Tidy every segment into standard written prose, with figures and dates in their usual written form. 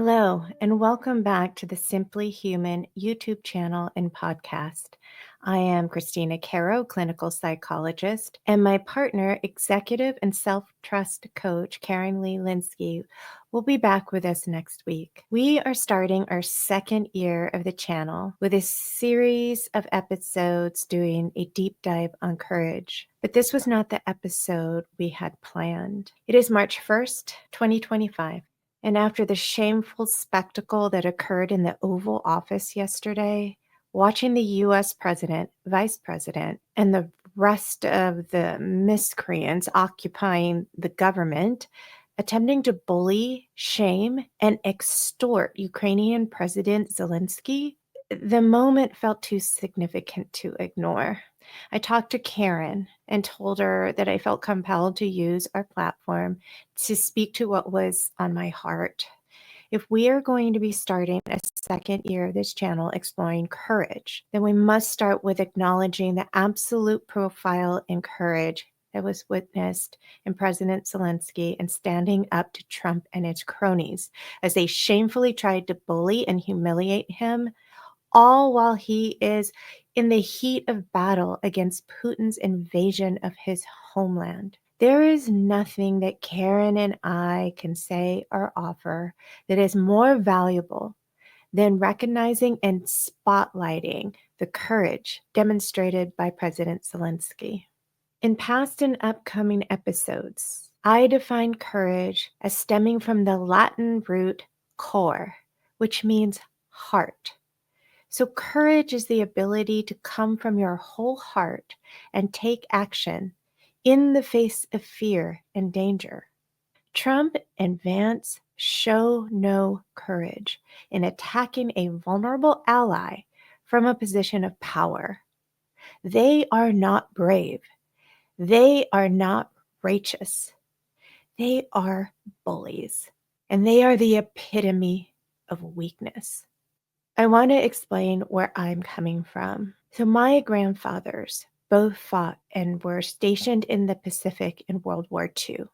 Hello, and welcome back to the Simply Human YouTube channel and podcast. I am Christina Caro, clinical psychologist, and my partner, executive and self-trust coach, Karen Lee Linsky, will be back with us next week. We are starting our second year of the channel with a series of episodes doing a deep dive on courage. But this was not the episode we had planned. It is March 1st, 2025. And after the shameful spectacle that occurred in the Oval Office yesterday, watching the US president, vice president, and the rest of the miscreants occupying the government attempting to bully, shame, and extort Ukrainian President Zelenskyy, the moment felt too significant to ignore. I talked to Karen and told her that I felt compelled to use our platform to speak to what was on my heart. If we are going to be starting a second year of this channel exploring courage, then we must start with acknowledging the absolute profile in courage that was witnessed in President Zelenskyy and standing up to Trump and his cronies as they shamefully tried to bully and humiliate him, all while he is in the heat of battle against Putin's invasion of his homeland. There is nothing that Karen and I can say or offer that is more valuable than recognizing and spotlighting the courage demonstrated by President Zelenskyy. In past and upcoming episodes, I define courage as stemming from the Latin root cor, which means heart. So courage is the ability to come from your whole heart and take action in the face of fear and danger. Trump and Vance show no courage in attacking a vulnerable ally from a position of power. They are not brave. They are not righteous. They are bullies, and they are the epitome of weakness. I want to explain where I'm coming from. So my grandfathers both fought and were stationed in the Pacific in World War II.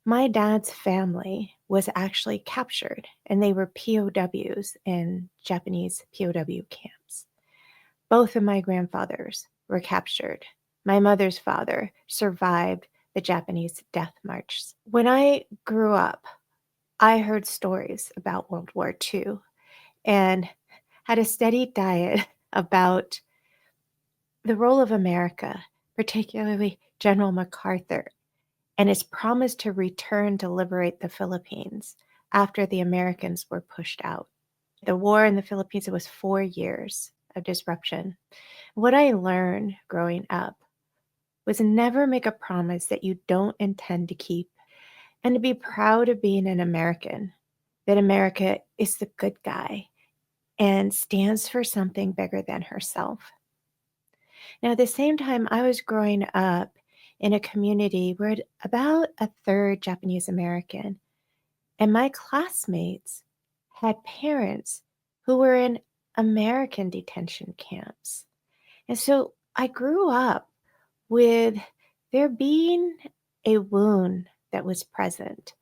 My dad's family was actually captured, and they were POWs in Japanese POW camps. Both of my grandfathers were captured. My mother's father survived the Japanese death march. When I grew up, I heard stories about World War II and had a steady diet about the role of America, particularly General MacArthur, and his promise to return to liberate the Philippines after the Americans were pushed out. The war in the Philippines, it was 4 years of disruption. What I learned growing up was never make a promise that you don't intend to keep, and to be proud of being an American, that America is the good guy and stands for something bigger than herself. Now, at the same time, I was growing up in a community where about a third Japanese American, and my classmates had parents who were in American detention camps. And so I grew up with there being a wound that was present.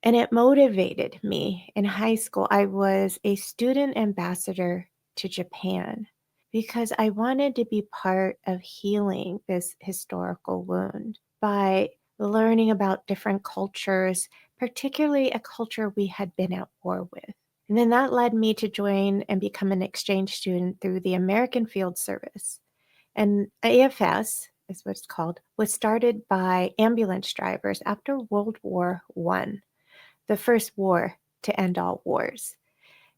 And it motivated me. In high school, I was a student ambassador to Japan because I wanted to be part of healing this historical wound by learning about different cultures, particularly a culture we had been at war with. And then that led me to join and become an exchange student through the American Field Service. And AFS, is what it's called, was started by ambulance drivers after World War I, the first war to end all wars.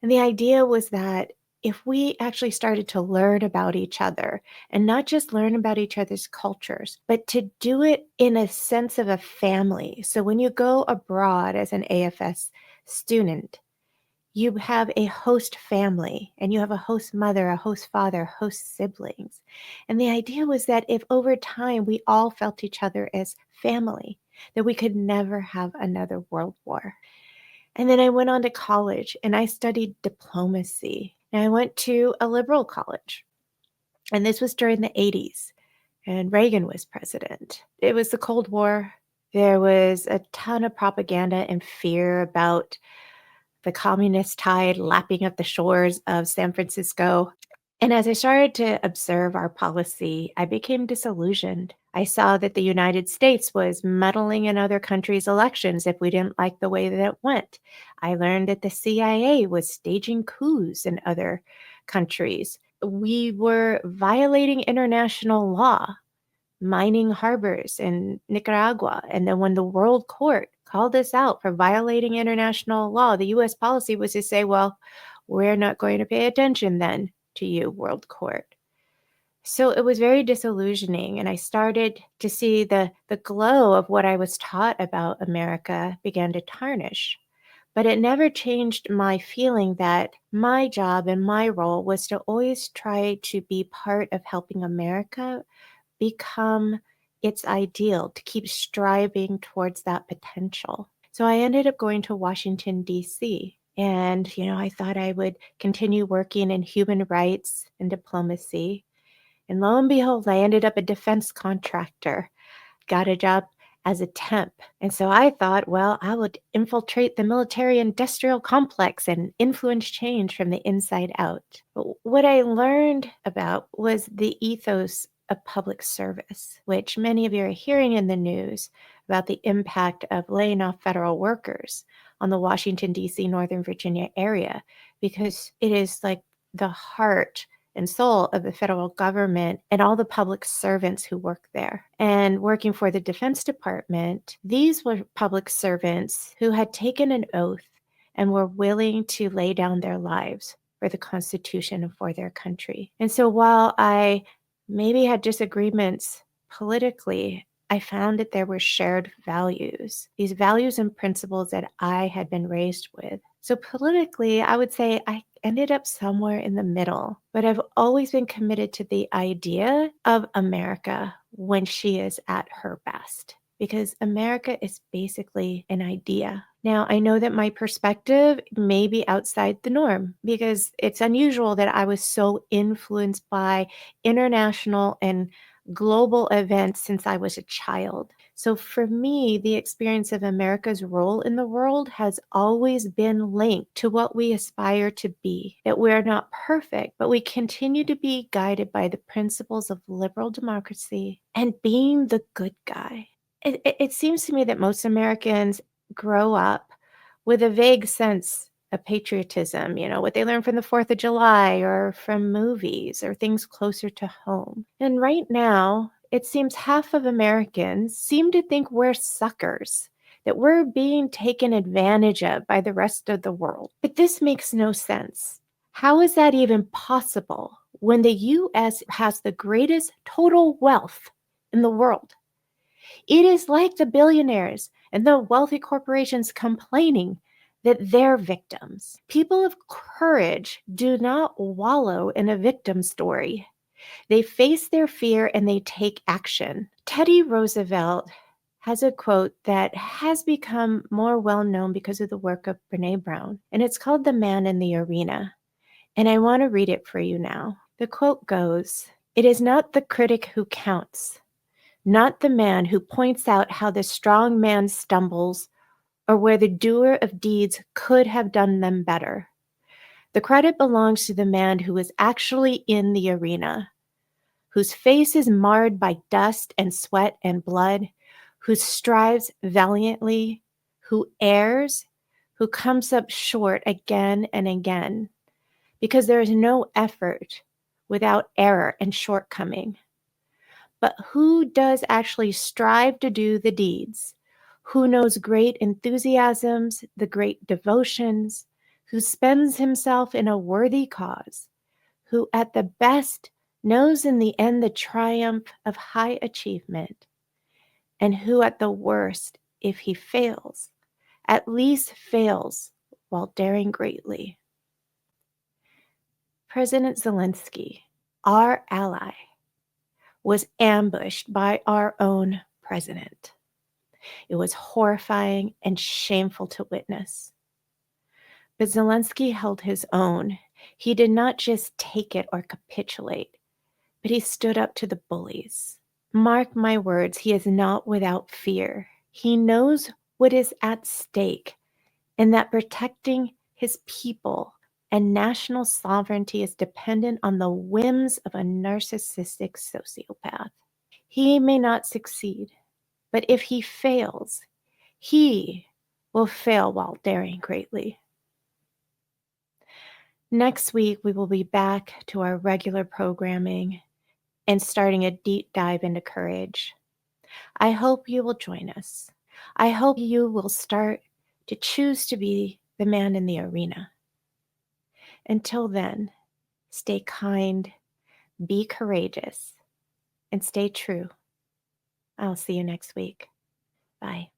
And the idea was that if we actually started to learn about each other, and not just learn about each other's cultures, but to do it in a sense of a family. So when you go abroad as an AFS student, you have a host family, and you have a host mother, a host father, host siblings. And the idea was that if over time we all felt each other as family, that we could never have another world war. And then I went on to college and I studied diplomacy. And I went to a liberal college. And this was during the 80s, and Reagan was president. It was the Cold War. There was a ton of propaganda and fear about the communist tide lapping at the shores of San Francisco. And as I started to observe our policy, I became disillusioned. I saw that the United States was meddling in other countries' elections if we didn't like the way that it went. I learned that the CIA was staging coups in other countries. We were violating international law, mining harbors in Nicaragua. And then when the World Court called us out for violating international law, the US policy was to say, well, we're not going to pay attention then to you, World Court. So it was very disillusioning. And I started to see the glow of what I was taught about America began to tarnish. But it never changed my feeling that my job and my role was to always try to be part of helping America become its ideal, to keep striving towards that potential. So I ended up going to Washington, D.C. And, I thought I would continue working in human rights and diplomacy. And lo and behold, I ended up a defense contractor, got a job as a temp. And so I thought, well, I would infiltrate the military industrial complex and influence change from the inside out. But what I learned about was the ethos of public service, which many of you are hearing in the news about the impact of laying off federal workers on the Washington, D.C., Northern Virginia area, because it is like the heart and soul of the federal government and all the public servants who work there. And working for the Defense Department, these were public servants who had taken an oath and were willing to lay down their lives for the Constitution and for their country. And so while I maybe had disagreements politically, I found that there were shared values, these values and principles that I had been raised with. So politically, I would say I ended up somewhere in the middle, but I've always been committed to the idea of America when she is at her best, because America is basically an idea. Now, I know that my perspective may be outside the norm because it's unusual that I was so influenced by international and global events since I was a child. So for me, the experience of America's role in the world has always been linked to what we aspire to be, that we're not perfect, but we continue to be guided by the principles of liberal democracy and being the good guy. It seems to me that most Americans grow up with a vague sense of patriotism, what they learn from the 4th of July or from movies or things closer to home. And right now, it seems half of Americans seem to think we're suckers, that we're being taken advantage of by the rest of the world. But this makes no sense. How is that even possible when the U.S. has the greatest total wealth in the world? It is like the billionaires and the wealthy corporations complaining that they're victims. People of courage do not wallow in a victim story. They face their fear and they take action. Teddy Roosevelt has a quote that has become more well-known because of the work of Brené Brown, and it's called "The Man in the Arena." And I want to read it for you now. The quote goes, "It is not the critic who counts, not the man who points out how the strong man stumbles or where the doer of deeds could have done them better. The credit belongs to the man who is actually in the arena, whose face is marred by dust and sweat and blood, who strives valiantly, who errs, who comes up short again and again, because there is no effort without error and shortcoming. But who does actually strive to do the deeds? Who knows great enthusiasms, the great devotions, who spends himself in a worthy cause, who at the best knows in the end the triumph of high achievement, and who at the worst, if he fails, at least fails while daring greatly." President Zelenskyy, our ally, was ambushed by our own president. It was horrifying and shameful to witness. But Zelenskyy held his own. He did not just take it or capitulate, but he stood up to the bullies. Mark my words, he is not without fear. He knows what is at stake and that protecting his people, and national sovereignty is dependent on the whims of a narcissistic sociopath. He may not succeed, but if he fails, he will fail while daring greatly. Next week, we will be back to our regular programming and starting a deep dive into courage. I hope you will join us. I hope you will start to choose to be the man in the arena. Until then, stay kind, be courageous, and stay true. I'll see you next week. Bye.